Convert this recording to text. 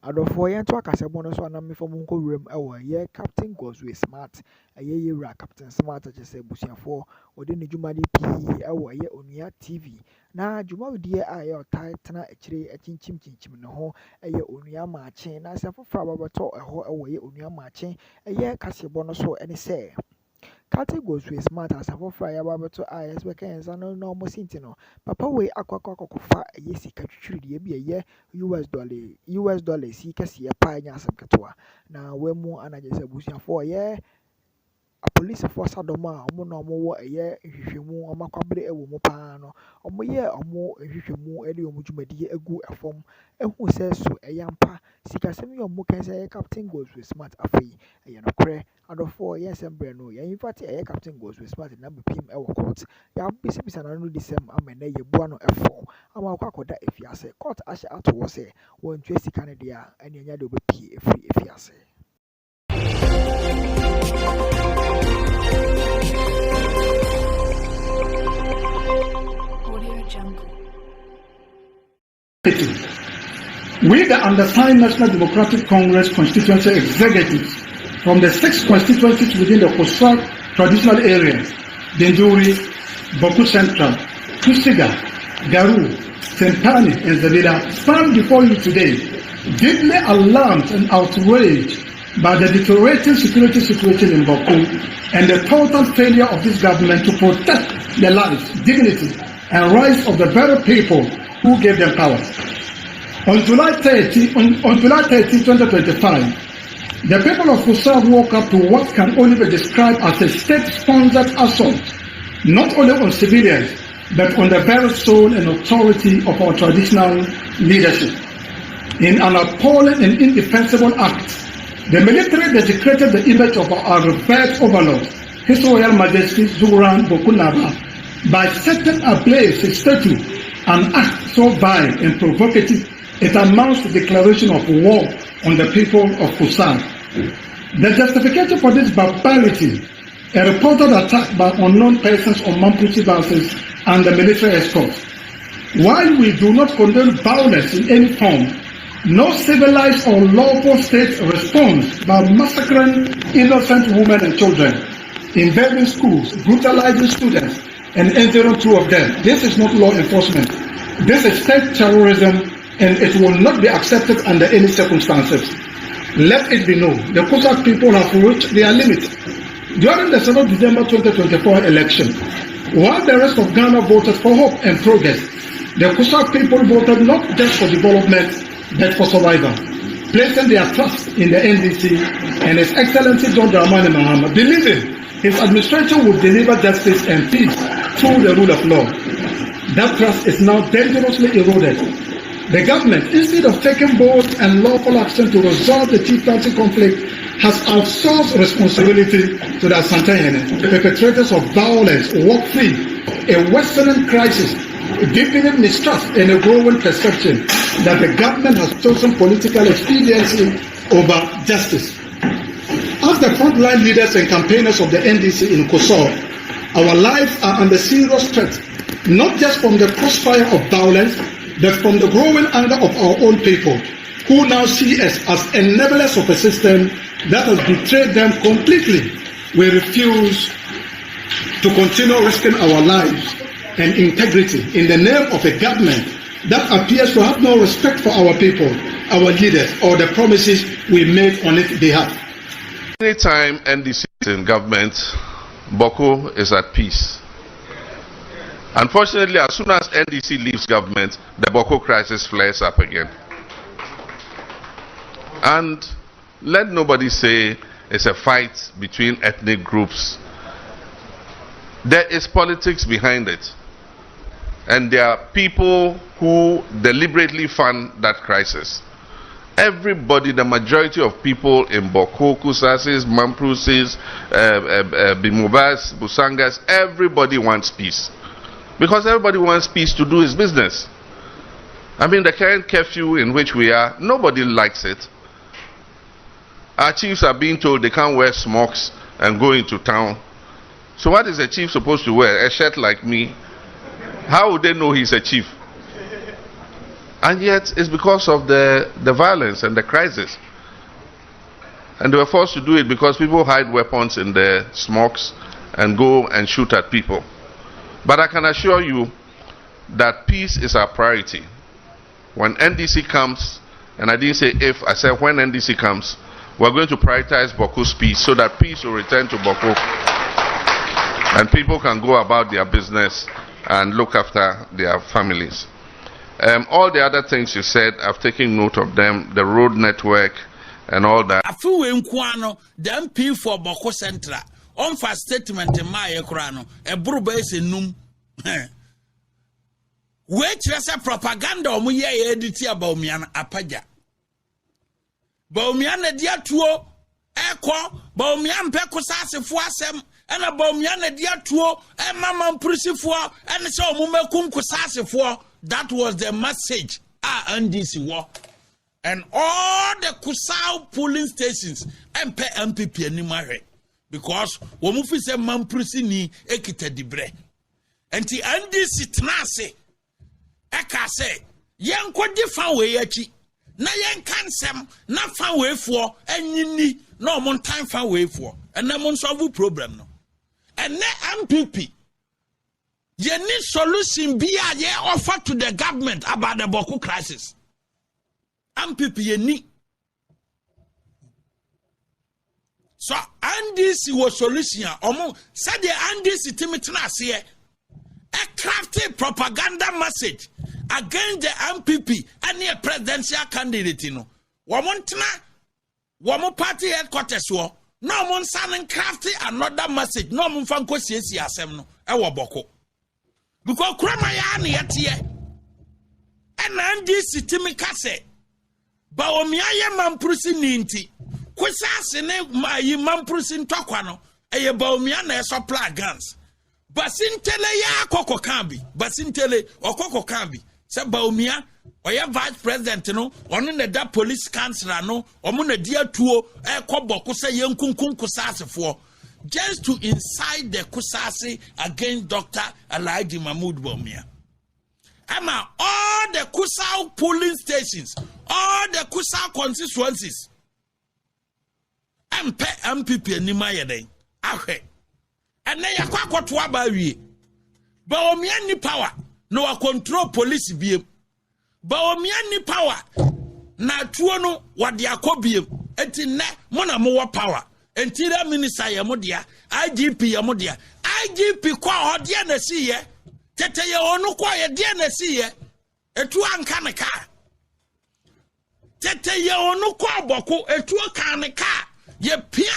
adofo yen to akasebo no so anam fo mu nko wurem ewo ye Captain Goswe Smart eye yewura Captain Smart chese busiafo odi ne dwumade pi ewo ye Onua TV na dwumawdie a ye otai tena akire achinchim ne ho eye Onua Maachen na asafofra babato eho ewo ye Onua Maachen eye kasebo no so ene se Captain Goswe Smart asafofra ya babato a yes be kan sa no no mosinti no papa we akwakofa eye sika twitwiri de bi eye US dollar si kase ya pa nya asem ketwa na we mu anaje se busiafo ye a police force adoma omo no omo wo eye hwehwemu omakwabre ewo mu pa no omo ye omo hwehwemu ede omo dwumadi egu efom ehu se so eyampa sikasem ye omo kan se Captain Goswe Smart afei eye no kre adofo ye sembre no ye infati eye Captain Goswe Smart na bepim ewo court ya bisibisa na no disem amene ye bua no efo ama kwakoda efiase court ashe ato se won twa sika ne dia ene nya de obepie efiase. We, the undersigned National Democratic Congress constituency executives from the 6 constituencies within the Kosak traditional areas, Denduri, Boku Central, Kusiga, Garu, Sentani, and Zabila, stand before you today, deeply alarmed and outraged by the deteriorating security situation in Baku and the total failure of this government to protect the lives, dignity, and rights of the very people who gave them power. On July 30, 2025, the people of Kosak woke up to what can only be described as a state-sponsored assault, not only on civilians, but on the very soul and authority of our traditional leadership. In an appalling and indefensible act, the military desecrated the image of our revered overlord, His Royal Majesty Zuran Bokunaba, by setting ablaze his statue, an act so vile and provocative it amounts to declaration of war on the people of Kosak. The justification for this barbarity, a reported attack by unknown persons on Mamputi bases and the military escort. While we do not condone violence in any form, no civilized or lawful state responds by massacring innocent women and children, invading schools, brutalizing students, and injuring 2 of them. This is not law enforcement. This is state terrorism, and it will not be accepted under any circumstances. Let it be known, the Kosak people have reached their limit. During the 7th December 2024 election, while the rest of Ghana voted for hope and progress, the Kosak people voted not just for development, but for survival, placing their trust in the NDC and His Excellency John Dramani Mahama, believing his administration would deliver justice and peace through the rule of law. That trust is now dangerously eroded. The government, instead of taking bold and lawful action to resolve the chieftaincy conflict, has outsourced responsibility to the Asantehene. The perpetrators of violence walk free, a worsening crisis, deepening mistrust and a growing perception that the government has chosen political expediency over justice. As the frontline leaders and campaigners of the NDC in Kosak, our lives are under serious threat, not just from the crossfire of violence, but from the growing anger of our own people, who now see us as enablers of a system that has betrayed them completely. We refuse to continue risking our lives and integrity in the name of a government that appears to have no respect for our people, our leaders, or the promises we made on its behalf. Anytime NDC is in government, Boko is at peace. Unfortunately, as soon as NDC leaves government, the Boko crisis flares up again. And let nobody say it's a fight between ethnic groups. There is politics behind it. And there are people who deliberately fund that crisis. Everybody, the majority of people in Boko, Kusasis, Mamprusis, Bimobas, Busangas, everybody wants peace. Because everybody wants peace to do his business. I mean, the current curfew in which we are, nobody likes it. Our chiefs are being told they can't wear smocks and go into town. So what is a chief supposed to wear? A shirt like me? How would they know he's a chief? And yet it's because of the violence and the crisis. And they were forced to do it because people hide weapons in the smokes and go and shoot at people. But I can assure you that peace is our priority. When NDC comes, and I didn't say if, I said when NDC comes, we're going to prioritize Boko's peace so that peace will return to Boko and people can go about their business and look after their families. All the other things you said, I've taken note of them, the road network and all that. Afuwe nkwano, the MP for Boko Central, on for statement in my ekrano, a brubes in num. Wait, there's a propaganda or muye editi about Mian Apaja. Baumiana dia tuo, eko, Baumian Pecosas fuasem, and a Baumiana dia tuo, and Mamma Prusifua, and so Mumekum Kusasifua. That was the message. NDC war. And all the Kusau polling stations, MP MPP anymore. Because Womufi se Mamprusi ekite dibre. And the NDC tnase, eka se, yen kwa different way yachi. Na yen kansem, na fan way for, and yini, no mon time fan way for. And na mon solve problem no. And ne MPP. You need solution be a offer to the government about the Boko crisis. MPP you need. So NDC was solution. Said the NDC Timitina say a crafty propaganda message against the MPP and the presidential candidate. No, Wamu party headquarters war. No one sounding crafty another message. No one fanko siesi asem no. Ewa Boko. Because Kramayani yet ye and NDC Timika say, Baomiaya Mamprusi Ninti, Quisasine, my Mamprusin Tokwano, a Baomiana supply guns. Basintele ya Coco Cambi, Basintele or Coco Cambi, said Baomia, or your vice president, no, or in the police councillor, no, or Muna dear tuo, a Kobokusa Yankum Kusasa for. Just to incite the Kusasi against Dr. Alhaji Mahmoud Bawumia. Ama all the Kusau polling stations, all the Kusau constituencies, MPP and Nimayade, Ahe. And then Yakwa Tuabawi. Bawumia ni power, no control police beam. Bawumia ni power, na tuono wadiakobiem, etine mona more power. Interior Minister Yamudia, IGP Yamudia, IGP kwa hodia na siye, tete ya onu kwa ya dia na siye, etu ankaneka. Tete ya onu kwa boku, etu ankaneka, ye pia.